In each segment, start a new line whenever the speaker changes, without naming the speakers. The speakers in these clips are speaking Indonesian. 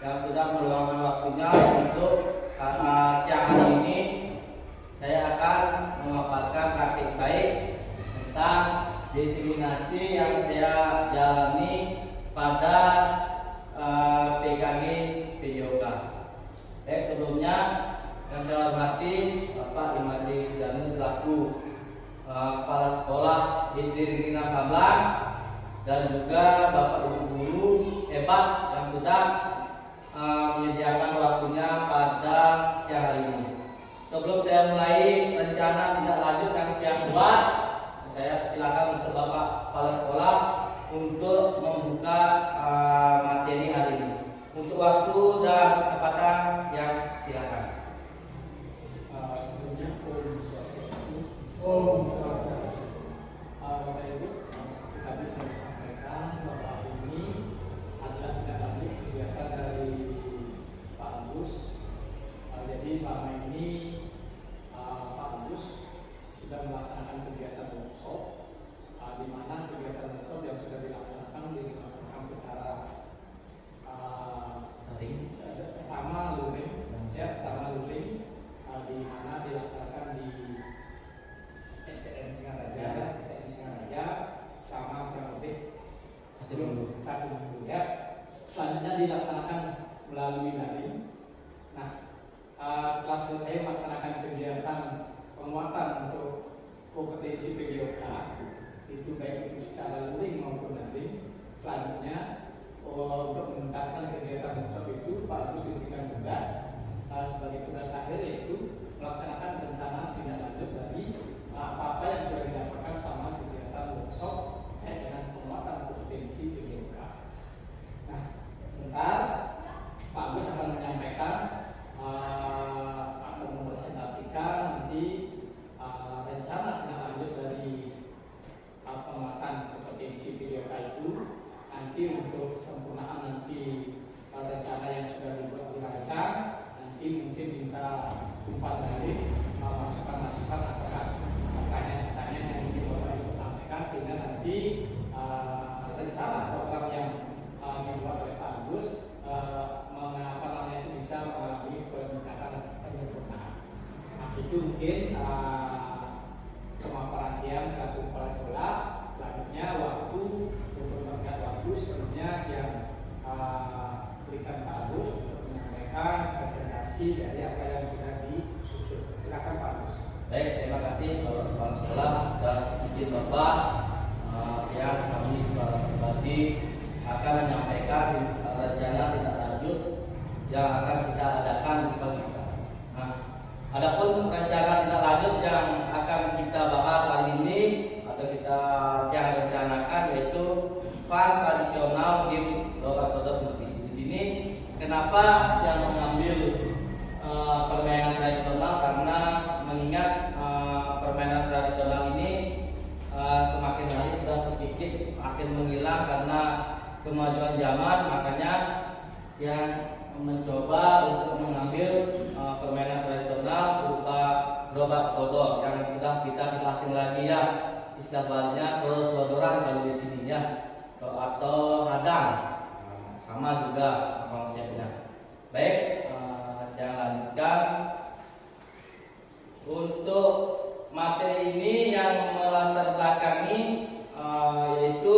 yang sudah meluangkan waktunya untuk siang hari ini saya akan memaparkan praktik baik tentang diseminasi yang saya jalani pada PKG PJOK. Baik, sebelumnya yang saya hormati Bapak Imadi Sudanu selaku Kepala Sekolah SD Negeri Nangkablang dan juga Bapak Ibu Guru hebat yang sudah menyediakan waktunya pada siang hari ini. Sebelum saya mulai rencana tindak lanjut yang buat, saya silakan untuk Bapak Kepala Sekolah untuk membuka materi hari ini. Untuk waktu dan kesempatan yang silakan.
Sebelumnya Om Swastiastu. Bapak Ibu, tadi sudah sampaikan bahwa ini adalah tindak lanjut kegiatan dari Pak Agus. Jadi selama ini Pak Agus sudah melaksanakan kegiatan workshop, di mana kegiatan workshop yang sudah dilaksanakan secara pertama luring, di mana dilaksanakan di STN Singaraja selama kurang lebih 1 minggu ya. Selanjutnya dilaksanakan melalui daring. Nah, setelah selesai melaksanakan kegiatan penguatan untuk kompetensi PJOK itu baik itu secara luring maupun daring, selanjutnya untuk menuntaskan kegiatan workshop itu Pak Agus diberikan tugas sebagai tugas akhir, yaitu melaksanakan rencana tindak lanjut dari apa-apa yang sudah didapatkan selama kegiatan workshop dengan penguatan kompetensi PJOK. Nah, sebentar Pak Agus akan menyampaikan akan mempresentasikan nanti rencana tindak lanjut dari penguatan kompetensi PJOK itu. Nanti untuk kesempurnaan nanti rencana yang sudah dibuat dirancang, nanti mungkin minta umpan balik masukan-masukan apakah pertanyaan-pertanyaan yang ingin Bapak Ibu sampaikan, sehingga nanti rencana program yang dibuat oleh Pak Agus itu bisa melalui peningkatan penyempurnaan. Nah, itu mungkin pemaparan yang selaku kepala sekolah. Selanjutnya waktu sebelumnya yang berikan Pak Agus untuk menyampaikan presentasi dari apa yang sudah disusun. Silakan Pak Agus.
Baik, terima kasih Bapak Kepala Sekolah atas izin Bapak yang kami secara pribadi akan menyampaikan rencana tindak lanjut yang akan kita adakan di sekolah kita. Nah, adapun rencana tindak lanjut yang akan kita bahas hari ini atau kita yang rencanakan yaitu fun tradisional game Bapak Saudara kompetisi. Di sini kenapa yang mengambil permainan tradisional, karena mengingat permainan tradisional ini semakin hari sudah terkikis, akan menghilang karena kemajuan zaman, makanya yang mencoba untuk mengambil permainan tradisional berupa gerobak sodor yang sudah kita asing lagi ya, istilah barunya sodoran kalau di sini ya, atau hadang, sama juga konsepnya. Baik, saya lanjutkan. Untuk materi ini yang melatar belakangi yaitu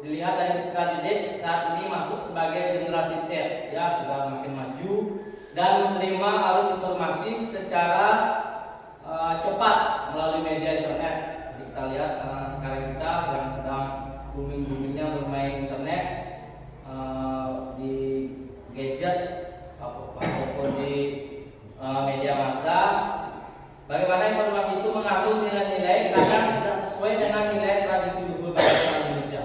dilihat dari usia didik saat ini masuk sebagai generasi Z ya, sudah makin maju dan menerima arus informasi secara cepat melalui media internet. Jadi kita lihat sekarang kita yang sedang booming-boomingnya bermain internet di gadget ataupun di media massa. Bagaimana informasi itu mengandung nilai-nilai kadang tidak sesuai dengan nilai tradisi luhur bangsa Indonesia.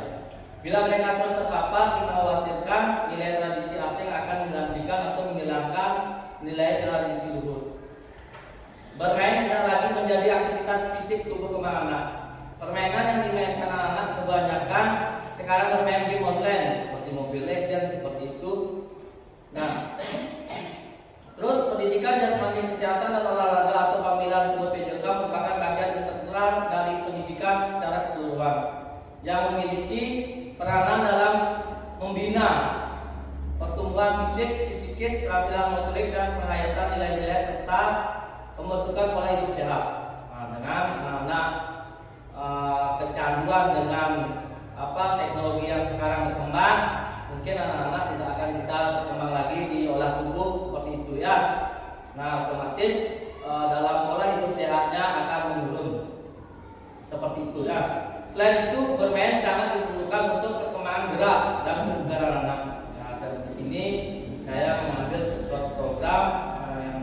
Bila mereka terus terpapar, kita khawatirkan nilai tradisi asing akan menggantikan atau menghilangkan nilai tradisi luhur. Bermain tidak lagi menjadi aktivitas fisik tubuh kembang anak. Permainan yang dimainkan anak-anak kebanyakan sekarang bermain game online seperti Mobile Legends seperti itu. Nah, terus pendidikan jasmani kesehatan dan olahraga atau panggilan disebut PJOK merupakan bagian integral dari pendidikan secara keseluruhan yang memiliki peranan dalam membina pertumbuhan pertumbuhan fisik, psikis, keterampilan motorik dan penghayatan nilai-nilai serta pembentukan pola hidup sehat. Nah, dengan anak-anak kecanduan dengan teknologi yang sekarang berkembang, mungkin anak-anak tidak akan bisa berkembang lagi di olah tubuh seperti itu ya. Nah, otomatis dalam pola hidup sehatnya akan menurun seperti itu ya. Selain itu, bermain sangat diperlukan untuk perkembangan gerak dan kebugaran anak. Nah, di sini saya mengambil suatu program yang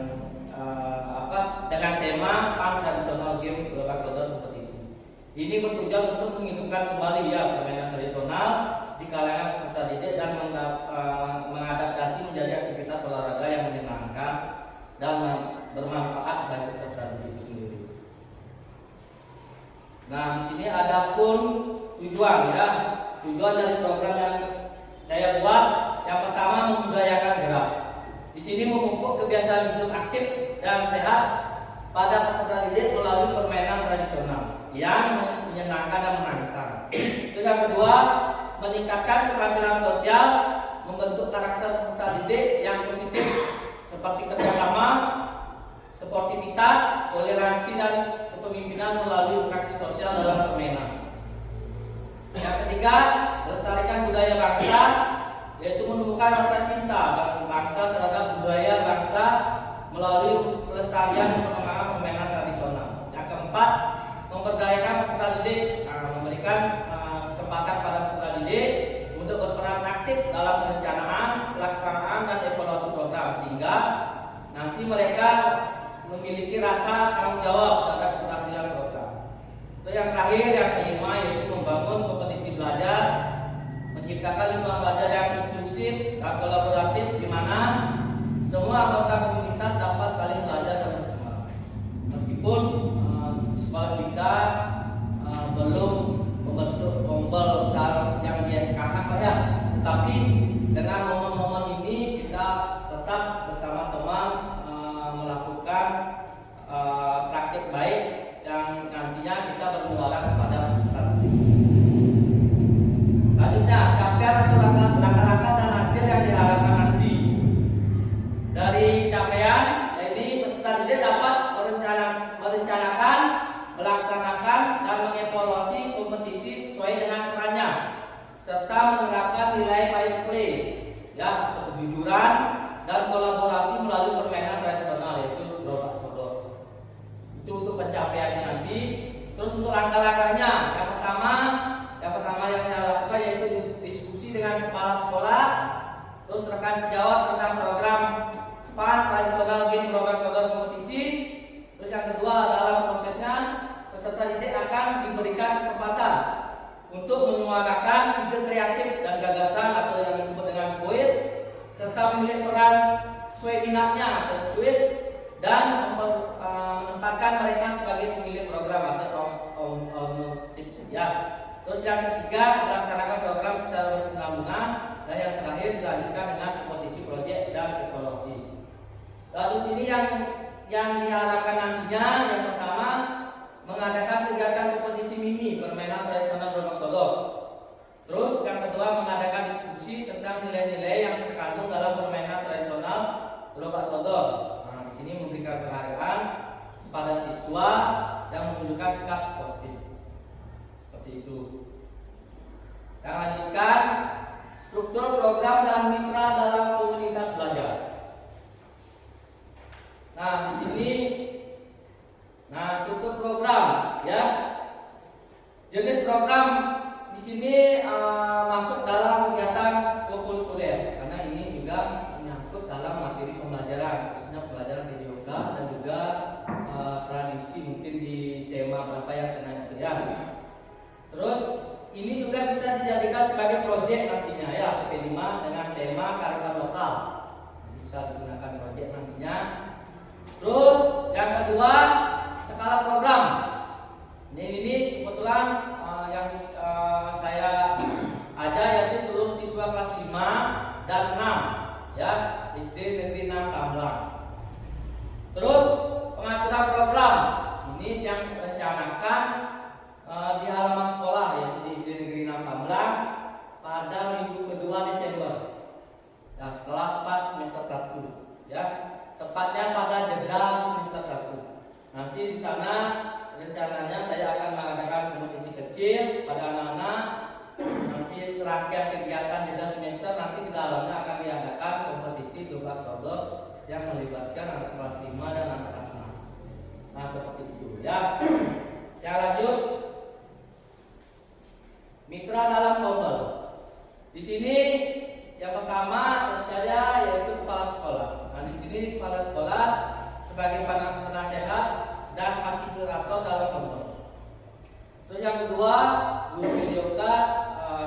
dengan tema Pan Tradisional Game Gerobak Sodor Kompetisi. Ini bertujuan untuk menghidupkan kembali ya permainan tradisional di kalangan peserta didik dan mengadaptasi menjadi aktivitas olahraga yang menyenangkan dan bermanfaat bagi peserta didik itu sendiri. Nah, di sini ada pun tujuan ya. Tujuan dari program yang saya buat, yang pertama membudayakan gerak. Di sini memupuk kebiasaan hidup aktif dan sehat pada peserta didik melalui permainan tradisional yang menyenangkan dan menantang. Itu yang kedua, meningkatkan keterampilan sosial, membentuk karakter peserta didik yang positif seperti kerjasama, sportivitas, toleransi dan kepemimpinan melalui interaksi sosial dalam permainan. Yang ketiga, melestarikan budaya bangsa, yaitu menumbuhkan rasa cinta dan bangsa terhadap budaya bangsa melalui pelestarian dan pengembangan permainan tradisional. Yang keempat, memberdayakan peserta didik, memberikan kesempatan pada peserta didik untuk berperan aktif dalam perencanaan, pelaksanaan dan evaluasi program sehingga nanti mereka memiliki rasa tanggung jawab terhadap keberhasilan program. Itu yang terakhir, yang kelima, yaitu membangun kompetisi belajar, menciptakan lingkungan belajar yang inklusif dan kolaboratif di mana semua anggota komunitas dapat saling belajar dan berkembang. Meskipun sekolah kita belum membentuk tombol yang biasa Pak ya, tetapi dengan momen-momen ini kita tetap bersama teman melakukan praktik baik yang nantinya kita bermuara kepada peserta. Selanjutnya, capaian atau langkah-langkah dan hasil yang diharapkan nanti. Dari capaian, ini peserta didik dapat merencanakan, melaksanakan dan mengevaluasi kompetisi sesuai dengan perannya, serta menerapkan nilai fair play, ya, kejujuran dan kolaborasi melalui permainan tradisional yaitu gerobak sodor. Itu untuk pencapaiannya nanti. Terus untuk langkah-langkahnya, yang pertama yang saya lakukan yaitu diskusi dengan kepala sekolah, terus rekan sejawat tentang program Pan Tradisional Game Gerobak Sodor Kompetisi. Terus yang kedua, dalam prosesnya peserta didik akan diberikan kesempatan untuk menyuarakan ide kreatif dan gagasan atau yang disebut dengan voice, serta memilih peran sesuai minatnya atau choice, dan menempatkan mereka sebagai pemilik program atau ownership ya. Terus yang ketiga, melaksanakan program secara berkesinambungan, dan yang terakhir dilanjutkan dengan kompetisi proyek dan evaluasi. Lalu sini yang diharapkan nantinya, yang pertama mengadakan kegiatan kompetisi mini permainan tradisional gerobak sodor. Terus yang kedua mengadakan diskusi tentang nilai-nilai yang terkandung dalam permainan tradisional gerobak sodor. Nah, di sini memberikan penghargaan kepada siswa yang menunjukkan sikap sportif. Seperti itu. Yang lanjutkan, struktur program dan mitra dalam komunitas belajar. Nah, di sini struktur program ya. Jenis program di sini masuk dalam kegiatan kokurikuler karena ini juga menyangkut dalam materi pembelajaran, khususnya pembelajaran PJOK dan juga tradisi mungkin di tema berapa yang kena ya. Terus ini juga bisa dijadikan sebagai proyek nantinya ya, PP5 dengan tema kearifan lokal. Bisa digunakan proyek nantinya. Terus yang kedua, skala program. Ini kebetulan yang saya ajar yaitu seluruh siswa kelas 5 dan 6 ya, SD Negeri 6 Tamblang. Terus pengaturan program ini yang rencanakan di halaman sekolah yaitu di SD Negeri 6 Tamblang pada minggu kedua Desember. Nah, setelah berupa sodok yang melibatkan anak kelas 5 dan anak kelas 6. Nah, seperti itu ya. Yang lanjut, mitra dalam pombel. Di sini yang pertama tentu saja yaitu kepala sekolah. Nah, di sini kepala sekolah sebagai penasehat dan fasilitator dalam pombel. Terus yang kedua, guru videoka,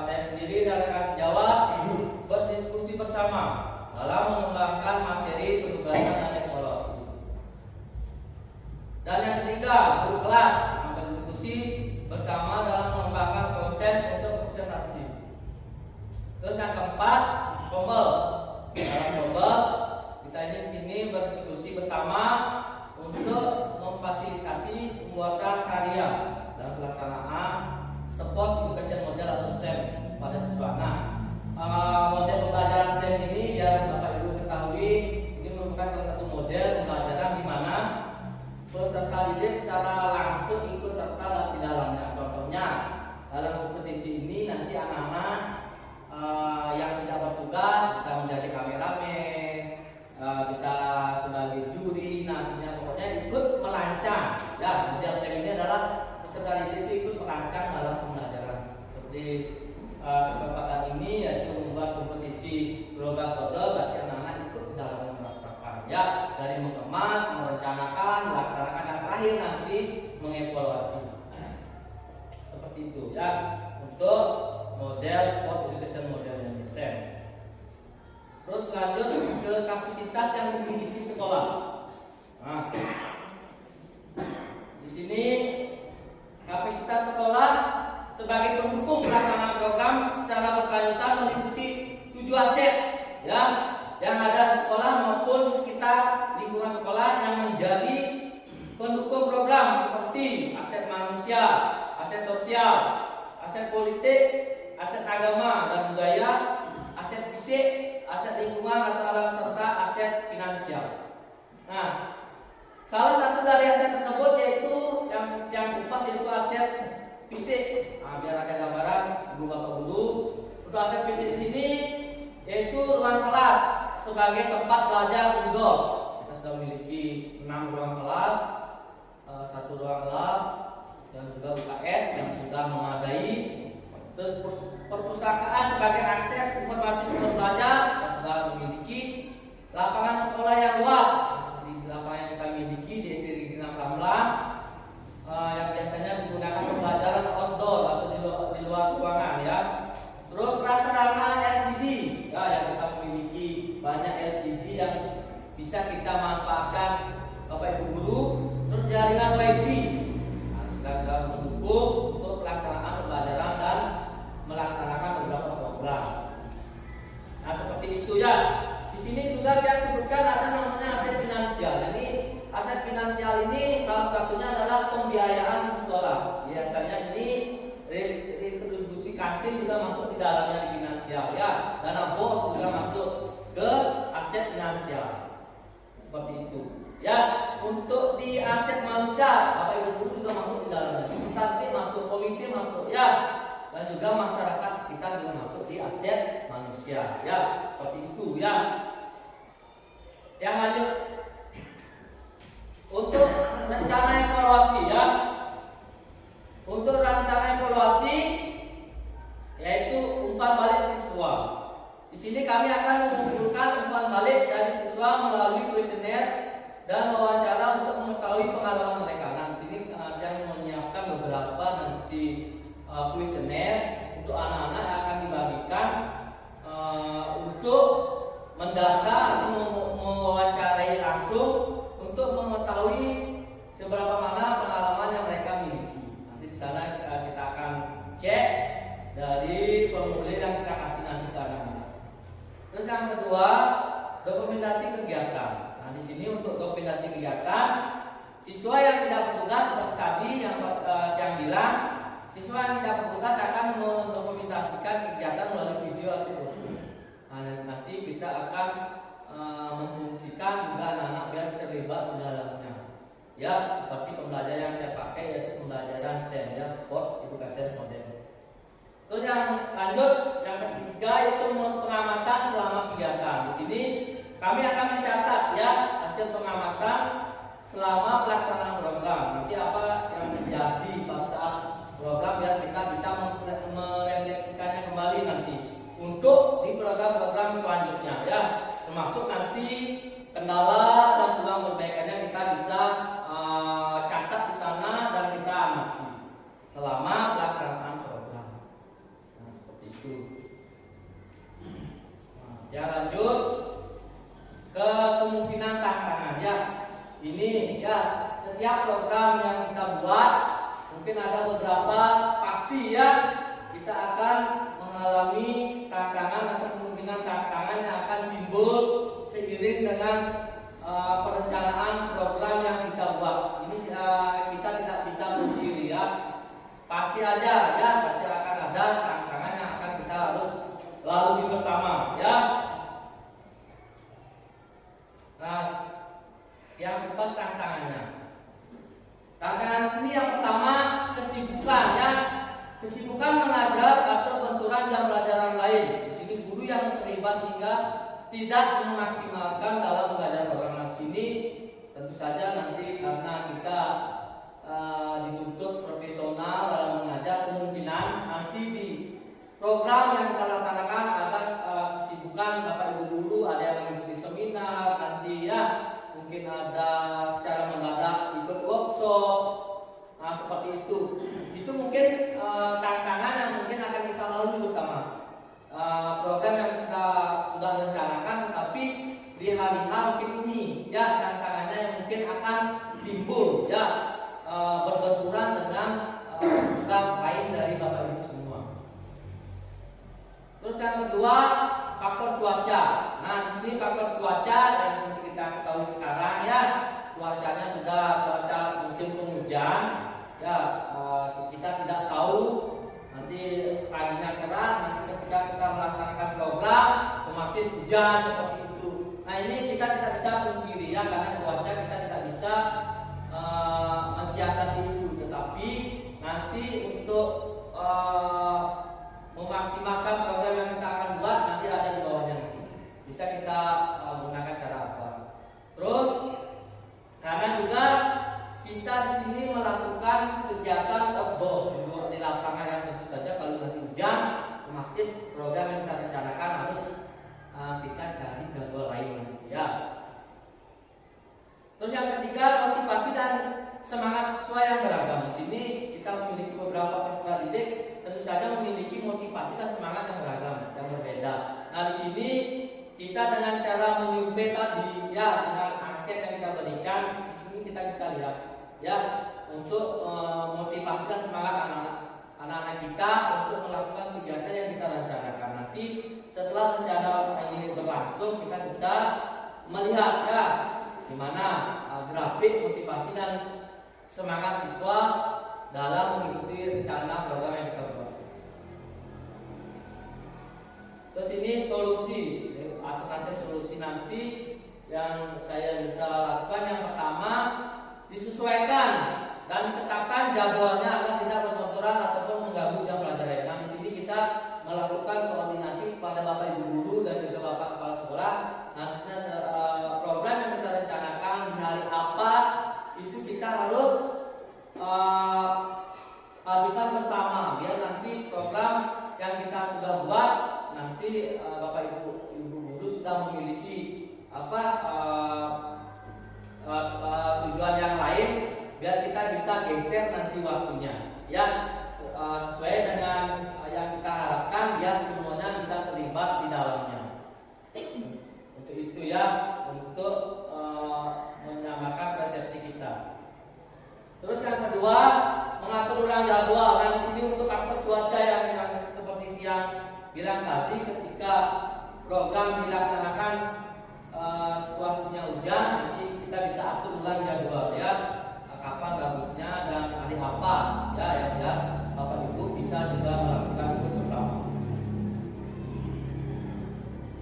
saya sendiri dan rekan sejawat berdiskusi bersama dalam mengembangkan materi penugasan dan evaluasi. Dan yang ketiga, guru kelas berdiskusi bersama dalam mengembangkan konten untuk presentasi. Terus yang keempat, pombel. Dalam pombel kita ini sini berdiskusi bersama untuk memfasilitasi pembuatan karya dan pelaksanaan support education model atau SEM pada siswa. Nah, model pembelajaran SEM ini biar Bapak Ibu ketahui, ini merupakan salah satu model pembelajaran di mana peserta didik secara langsung ikut serta di dalamnya. Contohnya dalam kompetisi ini nanti anak-anak yang tidak bertugas bisa menjadi kameramen, bisa sebagai juri, nantinya pokoknya ikut merancang. Ya, model SEM ini adalah peserta didik itu ikut merancang dalam pembelajaran. Seperti kesempatan ini yaitu membuat kompetisi global sodor, berarti anak-anak ikut dalam merasakan ya, dari mengemas, merencanakan, melaksanakan, dan terakhir nanti mengevaluasi. Seperti itu ya untuk model sport education model yang SEM. Terus lanjut ke kapasitas yang dimiliki sekolah. Nah, di sini kapasitas sekolah sebagai pendukung pelaksanaan program secara berkelanjutan meliputi 7 aset ya yang ada di sekolah maupun sekitar lingkungan sekolah yang menjadi pendukung program, seperti aset manusia, aset sosial, aset politik, aset agama dan budaya, aset fisik, aset lingkungan atau alam, serta aset finansial. Nah, salah satu dari aset tersebut yaitu yang pas yaitu aset fisik. Nah, biar ada gambaran ibu bapak guru, untuk aset fisik di sini yaitu ruang kelas sebagai tempat belajar indoor. Kita sudah memiliki 6 ruang kelas, 1 ruang lab dan juga UKS yang sudah memadai. Terus perpustakaan sebagai akses informasi sumber belajar yang sudah memiliki. Lapangan sekolah yang luas seperti lapangan yang kita miliki di SD Negeri 6 Ramlan, yang biasanya digunakan pembelajaran outdoor atau di luar ruangan ya. Terus prasarana LCD ya, yang kita memiliki banyak LCD yang bisa kita manfaatkan Bapak Ibu guru. Terus jaringan WiFi sudah mendukung untuk pelaksanaan pembelajaran dan melaksanakan beberapa program. Nah, seperti itu ya. Di sini juga yang sebutkan ada namanya aset finansial. Ini aset finansial ini salah satunya adalah pembiayaan di sekolah. Biasanya ini retribusi kantin juga masuk di dalamnya di finansial ya. Dana bos juga masuk ke aset finansial. Seperti itu. Ya, untuk di aset manusia, Bapak Ibu guru juga masuk di dalamnya. Nanti masuk komite masuk ya. Dan juga masyarakat sekitar juga masuk di aset manusia ya, seperti itu ya. Yang lanjut untuk rencana evaluasi ya. Untuk rencana evaluasi yaitu umpan balik siswa. Di sini kami akan mengumpulkan umpan balik dari siswa melalui kuesioner dan wawancara untuk mengetahui pengalaman mereka. Nah, di sini yang menyiapkan beberapa nanti kuesioner untuk anak-anak yang akan dibagikan untuk mendata atau mewawancarai langsung untuk mengetahui seberapa mana pengalaman yang mereka miliki. Nanti di sana kita akan cek dari formulir yang kita kasih nanti ke anak-anak. Terus yang kedua, dokumentasi kegiatan. Nah, di sini untuk dokumentasi kegiatan, siswa yang tidak bertugas seperti tadi yang bilang, siswa yang tidak bertugas akan mendokumentasikan kegiatan melalui video atau foto. Nah, nanti kita akan memfungsikan juga anak-anak biar terlibat di dalamnya. Ya, seperti pembelajaran yang saya pakai yaitu pembelajaran SEM ya, sport education model. Terus yang lanjut, yang ketiga itu pengamatan selama kegiatan. Di sini kami akan mencatat ya hasil pengamatan selama pelaksanaan program. Nanti apa yang terjadi pada saat program biar kita bisa merefleksikannya kembali nanti untuk di program-program selanjutnya ya. Termasuk nanti kendala dan peluang perbaikannya kita bisa catat di sana dan kita amati selama pelaksanaan program. Nah, seperti itu. Nah, ya lanjut ke kemungkinan tantangan ya. Ini ya setiap program yang kita buat mungkin ada beberapa pasti ya kita akan mengalami tantangan atau kemungkinan tantangan yang akan timbul seiring dengan perencanaan program yang kita buat. Ini kita tidak bisa sendiri ya. Pasti aja ya, pasti akan ada tantangan yang akan kita harus lalui bersama ya. Nah, yang pas tantangannya. Tantangan ini yang pertama kesibukan ya. Kesibukan mengajar atau benturan jam pelajaran lain. Di sini guru yang terlibat sehingga tidak memaksimalkan dalam mengajar program di sini. Tentu saja nanti karena kita dituntut profesional dalam mengajar, kemungkinan nanti di program yang kita laksanakan ada kesibukan Bapak Ibu guru, ada yang mengikuti seminar nanti ya, mungkin ada secara mendadak ikut workshop. Nah seperti itu mungkin tantangan yang mungkin akan kita lalui bersama. Program yang kita sudah rencanakan, tetapi di hari H mungkin ini ya tantangannya yang mungkin akan timbul ya berbenturan dengan tugas lain dari Bapak Ibu semua. Terus yang kedua faktor cuaca. Nah di sini faktor cuaca yang seperti kita ketahui sekarang ya, cuacanya sudah cuaca musim penghujan ya, kita tidak tahu nanti paginya cerah, nanti ketika kita melaksanakan program otomatis hujan seperti itu. Nah ini kita tidak bisa pungkiri ya, karena cuaca kita tidak bisa mensiasati itu, tetapi nanti untuk memaksimalkan program yang kita akan buat nanti ada di bawahnya nanti. Bisa kita gunakan cara apa? Terus karena juga kita di sini melakukan kegiatan outdoor di lapangan yang tentu saja kalau nanti hujan, otomatis program yang kita rencanakan harus kita cari jadwal lain nanti ya. Terus yang ketiga motivasi dan semangat siswa yang beragam. Di sini kita memiliki beberapa peserta didik, tentu saja memiliki motivasi dan semangat yang beragam, yang berbeda. Nah di sini kita dengan cara menyuplai tadi ya, dengan angket yang kita berikan, di sini kita bisa lihat ya untuk motivasi dan semangat anak-anak kita untuk melakukan kegiatan yang kita rencanakan. Nanti setelah rencana ini berlangsung kita bisa melihat ya di mana grafik motivasi dan semangat siswa dalam mengikuti rencana program yang kita buat. Terus ini solusi, alternatif solusi nanti yang saya bisa lakukan. Yang pertama, disesuaikan dan ditetapkan jadwalnya agar tidak berbenturan ataupun mengganggu jam pelajaran. Nah di sini kita melakukan koordinasi kepada Bapak Ibu guru dan juga Bapak Kepala Sekolah. Nantinya program yang kita rencanakan di hari apa itu kita harus lakukan bersama, biar nanti program yang kita sudah buat nanti Bapak Ibu guru sudah memiliki tujuan yang lain, biar kita bisa geser nanti waktunya ya sesuai dengan yang kita harapkan, biar semuanya bisa terlibat di dalamnya. Untuk itu ya, untuk menyamakan persepsi kita. Terus yang kedua, mengatur ulang jadwal. Dan di sini untuk faktor cuaca yang seperti yang bilang tadi, ketika program dilaksanakan situasinya hujan, jadi kita bisa atur ulang jadwal ya, kapan bagusnya dan hari apa ya, yang ya Bapak Ibu bisa juga melakukan itu bersama.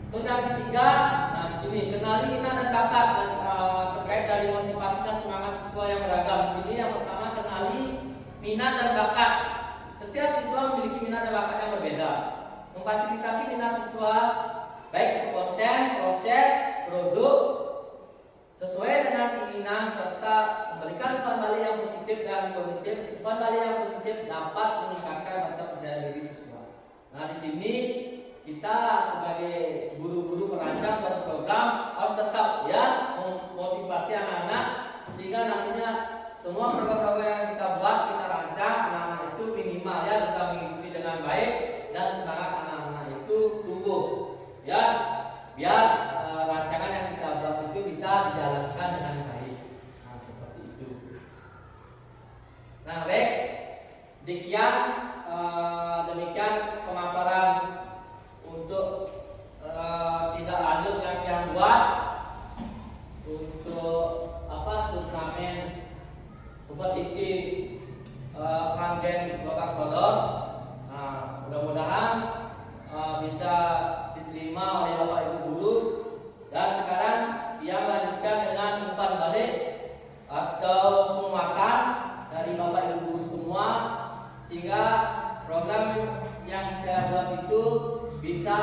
Terus yang ketiga, nah di sini kenali minat dan bakat dan terkait dari motivasi dan semangat siswa yang beragam. Di sini yang pertama kenali minat dan bakat. Setiap siswa memiliki minat dan bakat yang berbeda. Memfasilitasi minat siswa baik itu konten, proses, produk sesuai dengan keinginan serta memberikan umpan balik yang positif dan kondusif. Umpan balik yang positif dapat meningkatkan rasa percaya diri siswa. Nah, di sini kita sebagai guru-guru perancang suatu program harus tetap ya motivasi anak-anak sehingga nantinya semua program-program yang kita buat, kita rancang, anak-anak itu minimal ya bisa mengikuti dengan baik dan semangat anak-anak itu tumbuh ya, biar rancangan yang kita buat itu bisa dijalankan dengan baik. Nah, seperti itu. Nah, baik, demikian pemaparan untuk tidak lanjut yang buat untuk turnamen kompetisi Panggen Lokal Sodor. Nah, mudah-mudahan bisa diterima oleh Bapak Ibu guru. Dan sekarang yang lanjutkan dengan umpan balik atau penguatan dari Bapak Ibu guru semua sehingga program yang saya buat itu bisa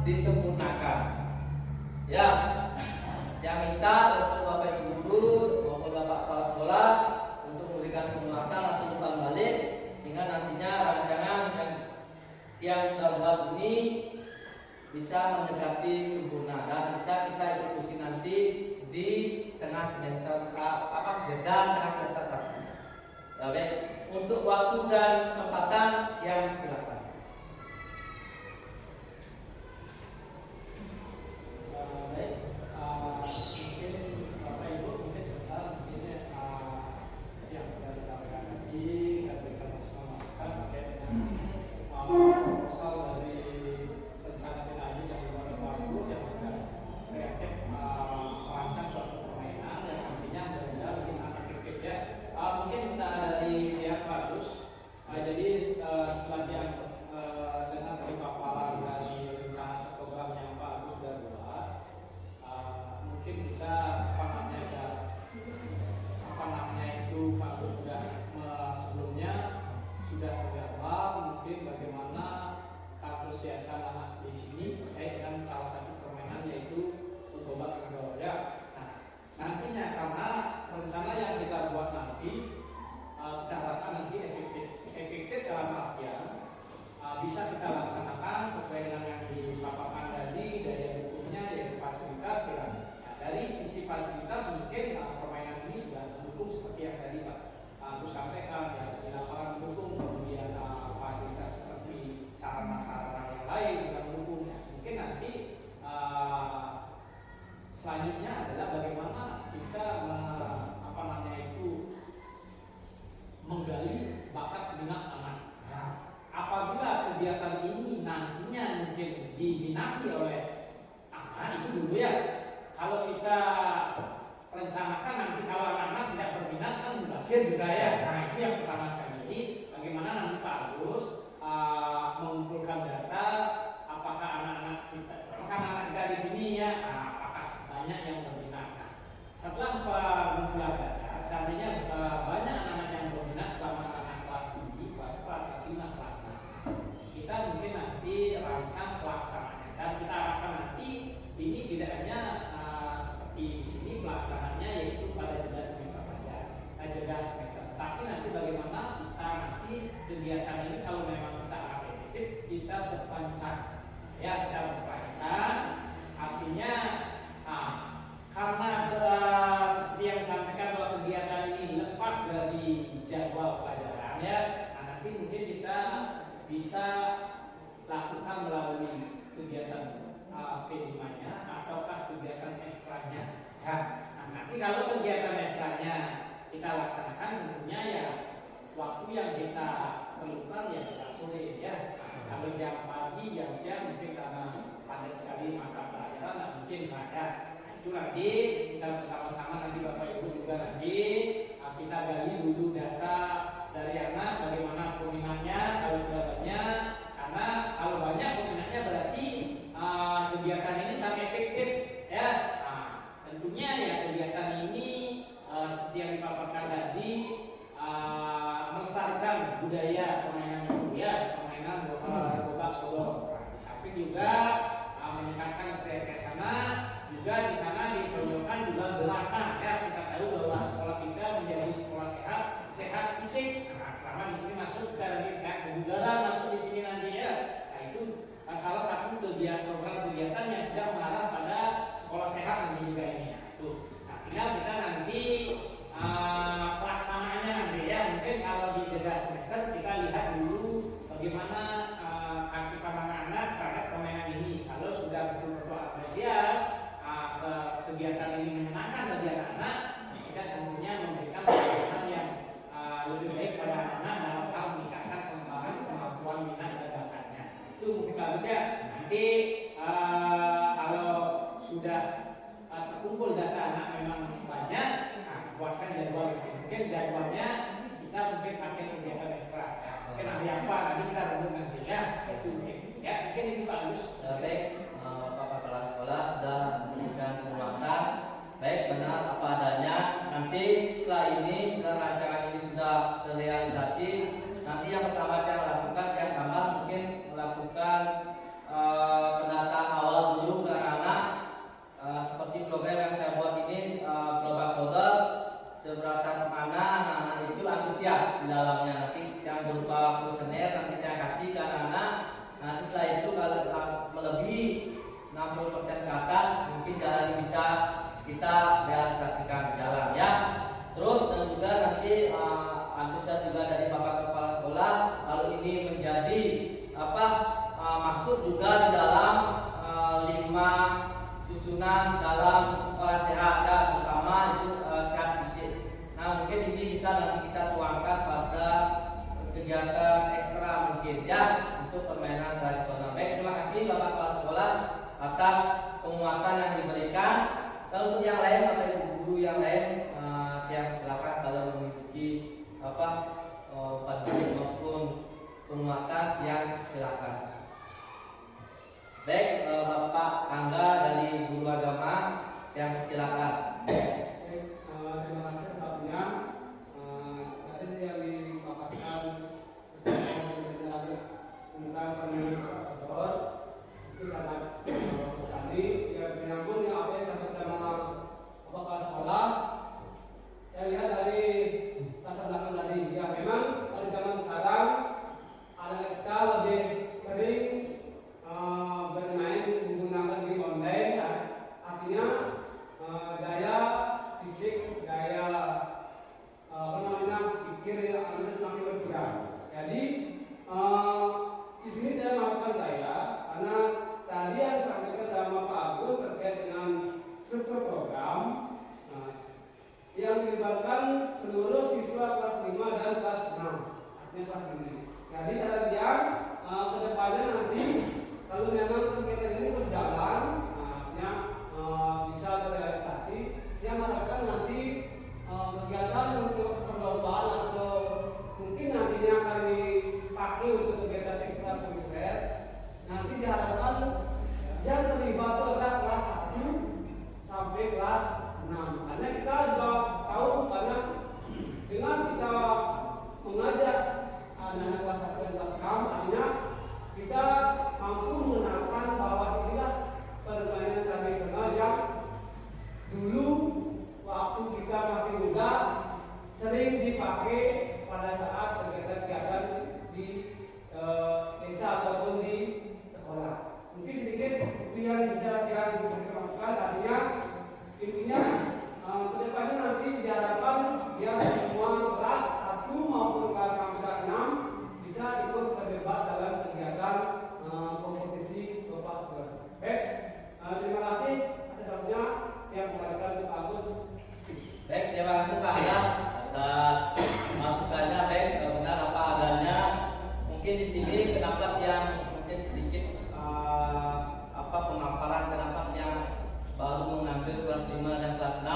disempurnakan. Ya, yang minta untuk Bapak Ibu guru maupun Bapak kepala sekolah untuk memberikan penguatan atau umpan balik sehingga nantinya rancangan yang sudah buat ini bisa mendekati sempurna dan bisa kita eksekusi nanti di tengah semester tengah semester 1. Ya, baik. Untuk waktu dan kesempatan yang silakan.
Baik, mungkin Bapak Ibu mungkin ini yang sudah disampaikan tadi dan berikan masukan terkait dengan proposal dari rencana kita ini yang luar bagus yang sudah kreatif merancang suatu permainan yang nantinya benar-benar lebih sangat efektif ya. Mungkin kita dari pihak bagus. Jadi setelah dengan paparan dari rencana program yang Pak Agus sudah buat, mungkin kita Pak Agus sudah sebelumnya sudah tergambar mungkin bagaimana keantusiasan anak di sini terkait dengan salah satu permainan yaitu Utobak Sodor ya. Nah, nantinya karena rencana yang kita buat nanti kita harapkan nanti efektif dalam artian bisa kita laksanakan sesuai dengan yang dipaparkan tadi daya dukungnya yaitu fasilitas ya. Nah, dari sisi fasilitas mungkin permainan ini sudah mendukung seperti yang tadi Pak Agus sampaikan ya, di lapangan mendukung, kemudian fasilitas seperti sarana-sarana yang lain juga mendukung ya. Mungkin nanti selanjutnya adalah bagaimana kita menggali bakat minat anak. Nah, apabila kegiatan ini nantinya mungkin diminati oleh anak itu dulu ya. Kalau kita rencanakan nanti kalau anak-anak tidak berminat kan mubazir juga ya. Nah, itu yang pertama sekali. Jadi bagaimana nanti Pak Agus mengumpulkan data apakah anak-anak kita di sini ya, apakah banyak yang berminat. Nah, setelah mengumpulkan data, seandainya banyak anak-anak yang berminat selama anak kelas tinggi, kelas 4, kelas 5, kelas 6, kita mungkin nanti rancang pelaksanaannya dan kita harapkan nanti ini tidak hanya seperti di sini pelaksanaannya yaitu pada jeda semester saja, jeda semester. Tapi nanti bagaimana kita nanti kegiatan ini kalau memang kita efektif kita berkelanjutan, ya kita berkelanjutan. Artinya karena seperti yang disampaikan bahwa kegiatan ini lepas dari jadwal pelajaran ya, nah nanti mungkin kita bisa lakukan melalui kegiatan P5-nya ataukah kegiatan ekstranya ya. Nah, nanti kalau kegiatan ekstranya kita laksanakan tentunya ya waktu yang kita perlukan ya kita sore ya. Kalau jam pagi, jam siang mungkin karena padat sekali mata pelajaran nah, mungkin ada. Nah, itu nanti kita bersama-sama nanti Bapak Ibu juga nanti kita gali dulu data dari anak bagaimana peminatnya kalau sudah banyak, karena kalau banyak peminatnya berarti kegiatan ini sangat efektif ya. Nah, tentunya ya kegiatan ini seperti yang dipaparkan tadi melestarikan budaya permainan itu ya, permainan Utobak Sodor. Di samping juga meningkatkan kreativitas anak juga bisa kegiatan ini menyenangkan bagi anak-anak, kita tentunya memberikan pelajaran yang lebih baik pada anak-anak dalam hal meningkatkan pengembangan kemampuan minat dan bakatnya. Itu mungkin bagus ya. Nanti kalau sudah terkumpul data anak memang banyak, buatkan jadwal. Mungkin jadwalnya kita mungkin pakai kegiatan ekstra. Mungkin hari apa nanti kita rembuk nanti ya. Itu mungkin ya. Mungkin itu Pak Agus.
Baik, Bapak Kepala Sekolah sudah memberikan penguatan. Baik, benar apa adanya. Nanti setelah ini, setelah rancangan ini sudah terrealisasi, nanti yang pertama yang lakukan, yang tambah mungkin melakukan pendataan awal dulu ke anak. Seperti program yang saya buat ini, Global Solder, seberapa mana anak-anak itu antusias di dalamnya. Nanti yang berupa kuesioner nanti saya kasih ke anak-anak. Nanti setelah itu kalau melebihi 60% ke atas, mungkin jalan bisa kita realisasikan jalan ya. Terus dan juga nanti antusias juga dari Bapak Kepala Sekolah kalau ini menjadi masuk juga di dalam 5 susunan dalam sekolah sehat ya, terutama itu sehat fisik. Nah mungkin ini bisa nanti kita tuangkan pada kegiatan ekstra mungkin ya untuk permainan tradisional. Baik, terima kasih Bapak Kepala Sekolah atas penguatan yang diberikan. Dan untuk yang lain atau guru yang lain yang silakan kalau memiliki panduan maupun penguatan yang silakan. Baik, Bapak Angga dari Guru Agama yang silakan.
Terima kasih sebabnya tadi yang dipaparkan tentang pendidikan sektor itu sangat bagus sekali. Ya, menyambung apa yang disampaikan sama Bapak Sekolah. Saya lihat dari latar belakang tadi, ya memang pada zaman sekarang anak kita lebih sering bermain menggunakan game online, ya. Artinya daya fisik, daya pikir Anda semakin berkurang. Jadi di sini saya maafkan saya karena tadi yang disampaikan sama Pak Agus terkait dengan struktur program yang melibatkan seluruh siswa kelas 5 dan kelas 6, artinya kelas 5. Jadi saya lihat ke depannya nanti kalau memang kegiatan ini berjalan, artinya bisa terrealisasi, yang harapkan nanti kegiatan untuk perlombaan atau mungkin nantinya akan dipakai untuk kegiatan ekstrakurikuler. Nanti diharapkan yang terlibat itu adalah kelas 1 sampai kelas 6. Karena kita juga tahu karena dengan kita mengajak anak-anak kelas 1 dan kelas 6, artinya kita mampu mengenalkan bahwa inilah permainan tradisional yang dulu waktu kita masih muda sering dipakai pada saat kegiatan-kegiatan di desa ataupun di sekolah. Mungkin sedikit itu yang bisa diberikan masukan. Artinya intinya kedepannya nanti diharapkan dia semua kelas 1 maupun kelas sampai kelas 6 bisa ikut terlibat dalam kegiatan kompetisi Bapak Sekolah. Baik, terima kasih atas waktunya. Yang kembalikan ke Pak Agus.
Baik, terima kasih Pak ya atas masukannya. Baik, benar apa adanya. Mungkin di sini kenapa yang mungkin sedikit pemaparan kenapa yang baru mengambil kelas 5 dan kelas 6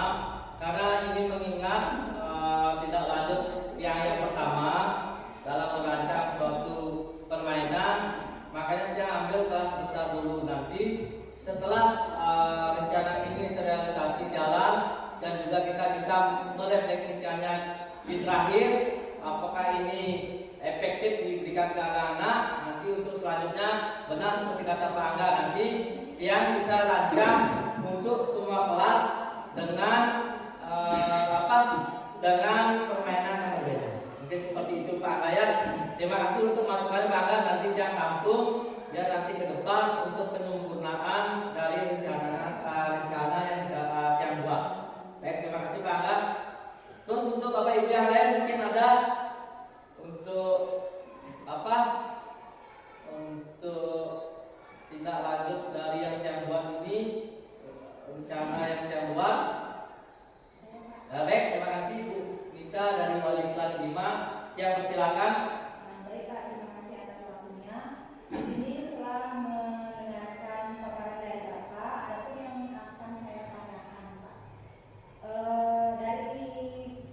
karena ini mengingat tidak lanjut yang pertama dalam merancang suatu permainan, makanya dia ambil kelas besar dulu. Nanti setelah rencana ini terrealisasi jalan dan juga kita bisa merefleksikannya di terakhir apakah ini efektif diberikan ke anak-anak, nanti untuk selanjutnya benar seperti kata Pak Angga, nanti yang bisa rancang untuk semua kelas dengan dengan permainan yang berbeda. Mungkin seperti itu Pak Angga ya. Terima kasih untuk masukan Pak Angga, nanti jangan kampung ya, nanti ke depan untuk penyempurnaan dari rencana yang buat. Baik, terima kasih Pak Angga. Terus untuk Bapak Ibu yang lain mungkin ada untuk untuk tindak lanjut dari yang buat ini, rencana yang buat yang persilakan.
Baik Pak, terima kasih atas waktunya. Di sini setelah mendengarkan paparan dari Bapak, ada pun yang akan saya tanyakan Pak. Dari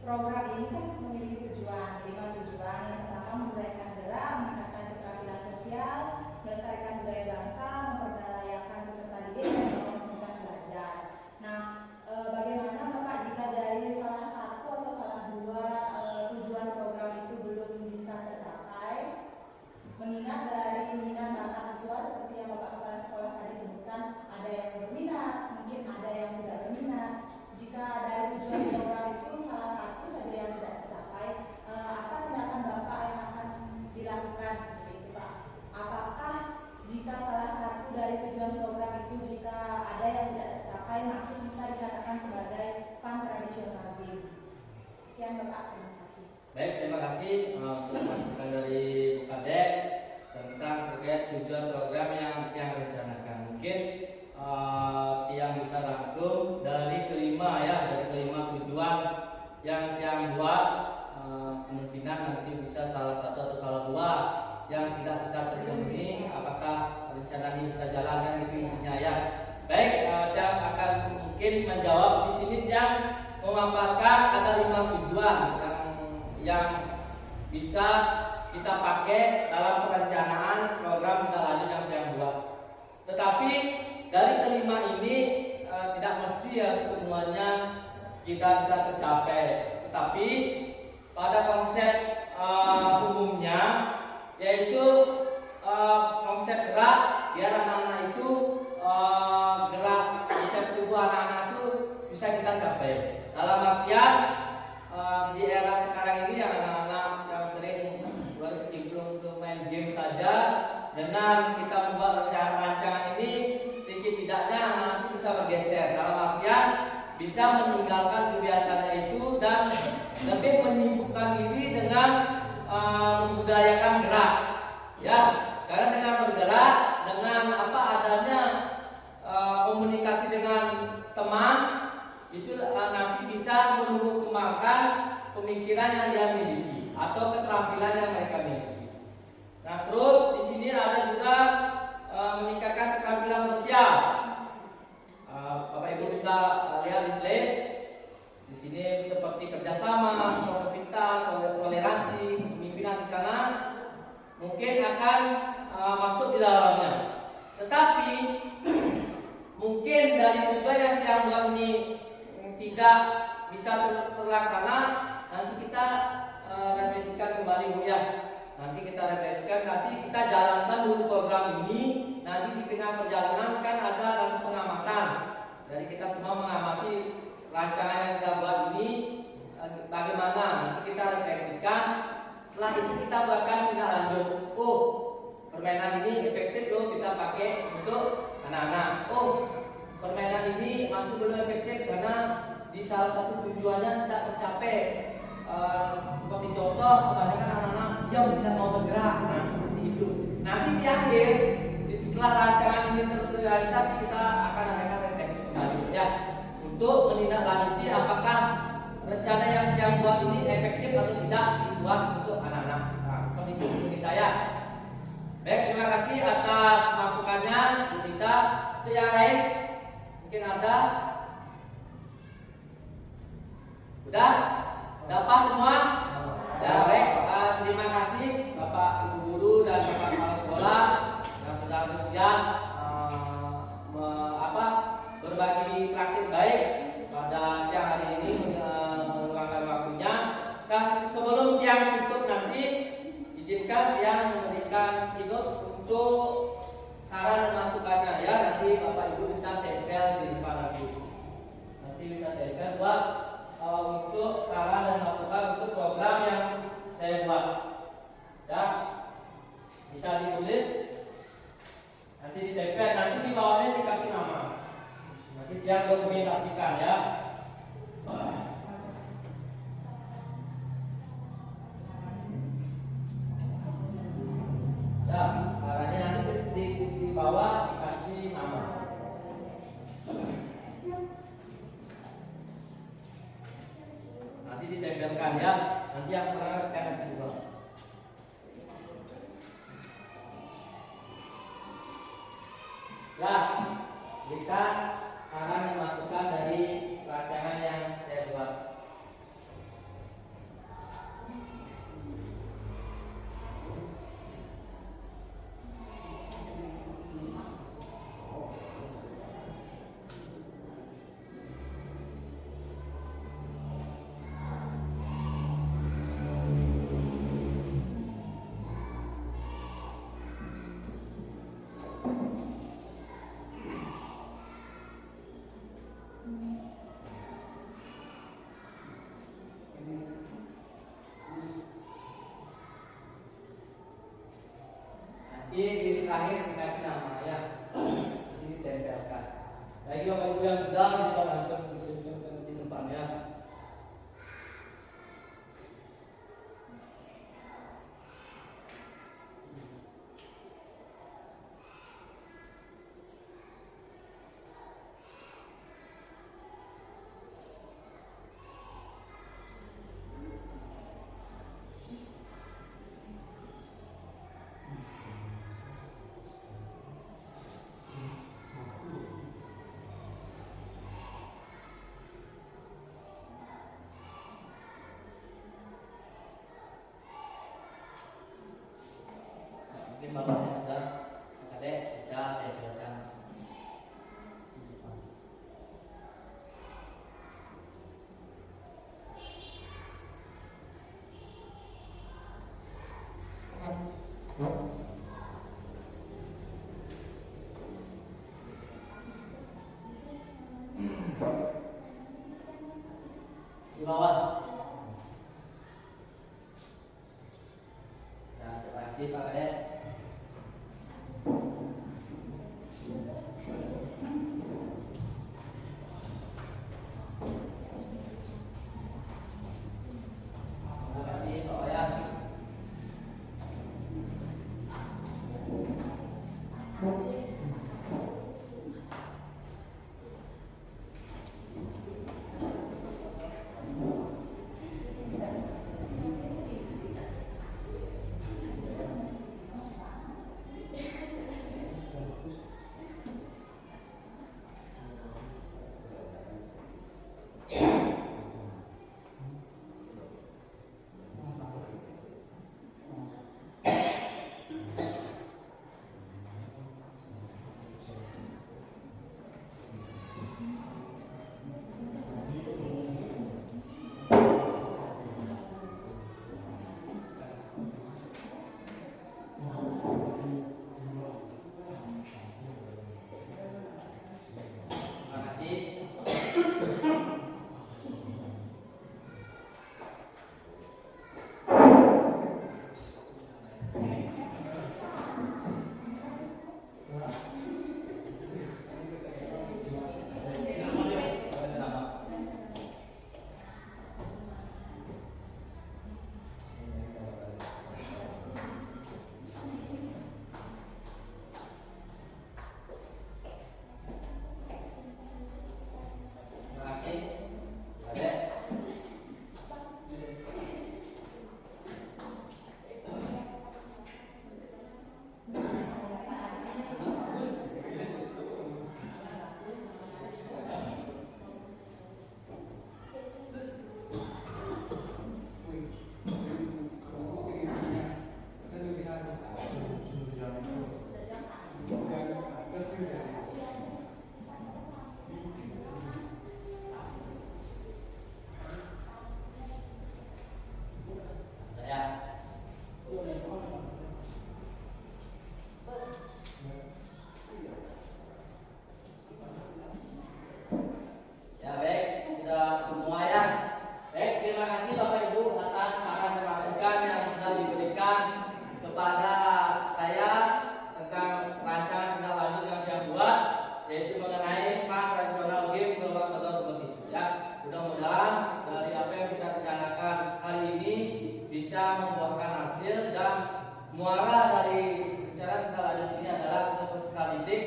program ini kan memiliki tujuan, 5 tujuan. Yang pertama memberikan gerak, meningkatkan keterampilan sosial, melestarikan budaya bangsa, memperdayakan peserta didik dan komunitas belajar. Nah, bagaimana Bapak jika dari salah satu atau salah dua tujuan program itu belum bisa tercapai, mengingat dari minat bakat siswa seperti yang Bapak Kepala Sekolah tadi sebutkan, ada yang berminat, mungkin ada yang tidak berminat. Jika dari tujuan program itu salah satu saja yang tidak tercapai, apa tindakan Bapak yang akan dilakukan seperti itu Pak? Apakah jika salah satu dari tujuan program itu jika ada yang tidak tercapai masih bisa dikatakan sebagai fund tradisional game? Sekian Bapak, terima kasih.
Baik, terima kasih untuk masukan dari Bu Kadek tentang terkait tujuan program yang rencanakan. Mungkin yang bisa rangkum dari kelima tujuan yang buat, kemungkinan nanti bisa salah satu atau salah dua yang tidak bisa terpenuhi. Apakah rencana ini bisa jalankan, itu intinya ya. Baik, yang akan mungkin menjawab di sini yang memaparkan ada 5 tujuan yang bisa kita pakai dalam perencanaan program kita lanjut yang buat. Tetapi dari kelima ini tidak mesti ya semuanya kita bisa tercapai. Tetapi pada konsep umumnya yaitu konsep gerak, biar anak-anak itu gerak konsep tubuh anak-anak itu bisa kita capai. Dalam artian di era sekarang ini anak-anak yang sering berkecimpung untuk main game saja, dengan kita membuat rancangan ini sedikit tidaknya anak itu bisa bergeser. Dalam artian bisa meninggalkan kebiasaannya itu dan lebih menyibukkan diri dengan membudayakan gerak, ya. Karena dengan bergerak, dengan apa adanya komunikasi dengan teman itu nanti bisa menumbuh kembangkan pemikiran yang dia miliki atau keterampilan yang mereka miliki. Nah, terus di sini ada juga meningkatkan keterampilan sosial. Bapak Ibu bisa lihat di slide. Di sini seperti kerjasama, sportivitas, toleransi, pemimpinan di sana mungkin akan masuk di dalamnya. Tetapi mungkin dari tujuan yang buat ini tidak bisa terlaksana, nanti kita refleksikan kembali Bu ya. Nanti kita refleksikan, nanti kita jalankan dulu program ini. Nanti di tengah perjalanan kan ada nanti pengamatan. Dari kita semua mengamati rancangan yang kita buat ini bagaimana. Nanti kita refleksikan. Setelah itu kita buatkan tindak lanjut. Oh, permainan ini efektif loh kita pakai untuk anak-anak. Oh, permainan ini masih belum efektif karena di salah satu tujuannya tidak tercapai. Seperti contoh, kebanyakan anak-anak diam tidak mau bergerak. Nah, seperti itu. Nanti di akhir, setelah rancangan ini terrealisasi, kita akan adakan refleksi kembali ya, untuk menindaklanjuti apakah rencana yang buat ini efektif atau tidak dibuat untuk anak-anak. Nah, seperti itu Bu Nita ya. Baik, terima kasih atas masukannya Bu Nita. Untuk yang lain mungkin ada? Udah? Udah pas semua? Ya baik, terima kasih Bapak Ibu Guru dan Bapak Kepala Sekolah yang sudah antusias berbagi praktik baik pada siang hari ini meluangkan waktunya. Nah, sebelum yang tutup nanti izinkan yang memberikan spidol untuk saran dan masukannya ya. Nanti Bapak Ibu bisa tempel di depan lagi. Nanti bisa tempel buat untuk saran dan masukan untuk program yang saya buat ya, bisa ditulis nanti ditempel, nanti di bawahnya dikasih nama, nanti dia dokumentasikan ya. Ya, caranya nanti di bawah dikasih nama. Nanti ditempelkan ya. Nanti yang pernah kita kasih dua. saran dan masukan dari rancangan yang saya buat. Nanti di terakhir dikasih nama ya, ini ditempelkan. Bagi Bapak Ibu yang sudah bisa langsung ditunjukkan di depannya. Mungkin bapaknya sudah, adek bisa tempelkan. Di bawah. Nah, terima kasih Pak Kadek. Terima kasih Pak Wayan. Terima kasih. Terima kasih. Adek. Saya. Ya baik, sudah semua ya. Baik, terima kasih Bapak Ibu atas saran dan masukan yang sudah diberikan kepada saya tentang rancangan tindak lanjut yang saya buat, yaitu mengenai PAN tradisional game gelombang 1 kompetisi. Ya, mudah-mudahan dari apa yang kita rencanakan hari ini bisa membuahkan hasil, dan muara dari rencana tindak lanjut ini adalah untuk peserta didik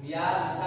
biar bisa